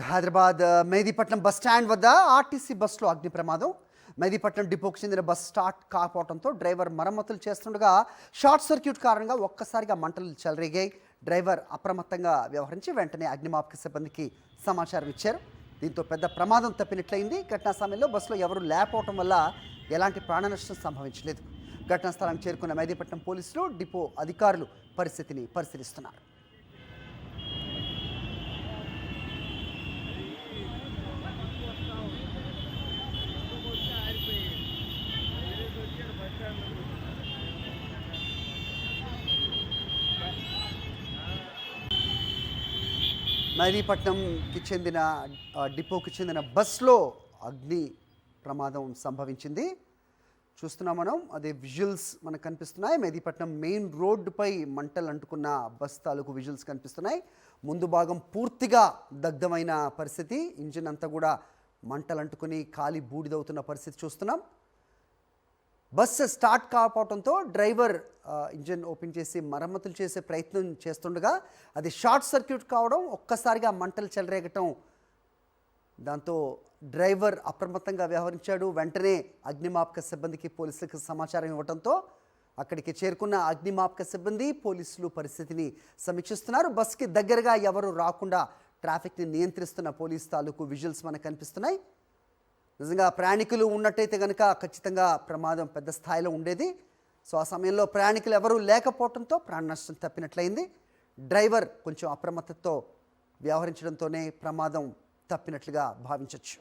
Hyderabad Mehdipatnam bus stand వద్ద RTC బస్సులో అగ్ని ప్రమాదం. మెహదీపట్నం డిపోకు చెందిన బస్ స్టార్ట్ కాకపోవడంతో డ్రైవర్ మరమ్మతులు చేస్తుండగా షార్ట్ సర్క్యూట్ కారణంగా ఒక్కసారిగా మంటలు చెలరేగాయి. డ్రైవర్ అప్రమత్తంగా వ్యవహరించి వెంటనే అగ్నిమాపక సిబ్బందికి సమాచారం ఇచ్చారు. దీంతో పెద్ద ప్రమాదం తప్పినట్లయింది. ఘటనా సమయంలో బస్సులో ఎవరూ లేకపోవడం వల్ల ఎలాంటి ప్రాణ నష్టం సంభవించలేదు. ఘటనా స్థలానికి చేరుకున్న మెహదీపట్నం పోలీసులు, డిపో అధికారులు పరిస్థితిని పరిశీలిస్తున్నారు. మెహదీపట్నంకి చెందిన డిపోకి చెందిన బస్లో అగ్ని ప్రమాదం సంభవించింది. చూస్తున్నాం మనం, అదే విజువల్స్ మనకు కనిపిస్తున్నాయి. మెహదీపట్నం మెయిన్ రోడ్డుపై మంటలు అంటుకున్న బస్ తాలూకు విజువల్స్ కనిపిస్తున్నాయి. ముందు భాగం పూర్తిగా దగ్ధమైన పరిస్థితి, ఇంజిన్ అంతా కూడా మంటలు అంటుకుని కాలి బూడిదవుతున్న పరిస్థితి చూస్తున్నాం. బస్సు స్టార్ట్ కాకపోవడంతో డ్రైవర్ ఇంజిన్ ఓపెన్ చేసి మరమ్మతులు చేసే ప్రయత్నం చేస్తుండగా అది షార్ట్ సర్క్యూట్ కావడం, ఒక్కసారిగా మంటలు చెలరేగటం, దాంతో డ్రైవర్ అప్రమత్తంగా వ్యవహరించాడు. వెంటనే అగ్నిమాపక సిబ్బందికి, పోలీసులకు సమాచారం ఇవ్వడంతో అక్కడికి చేరుకున్న అగ్నిమాపక సిబ్బంది, పోలీసులు పరిస్థితిని సమీక్షిస్తున్నారు. బస్సుకి దగ్గరగా ఎవరు రాకుండా ట్రాఫిక్ని నియంత్రిస్తున్న పోలీస్ తాలూకు విజువల్స్ మనకు కనిపిస్తున్నాయి. నిజంగా ప్రయాణికులు ఉన్నట్టయితే కనుక ఖచ్చితంగా ప్రమాదం పెద్ద స్థాయిలో ఉండేది. సో ఆ సమయంలో ప్రయాణికులు ఎవరూ లేకపోవడంతో ప్రాణ నష్టం తప్పినట్లయింది. డ్రైవర్ కొంచెం అప్రమత్తతో వ్యవహరించడంతోనే ప్రమాదం తప్పినట్లుగా భావించవచ్చు.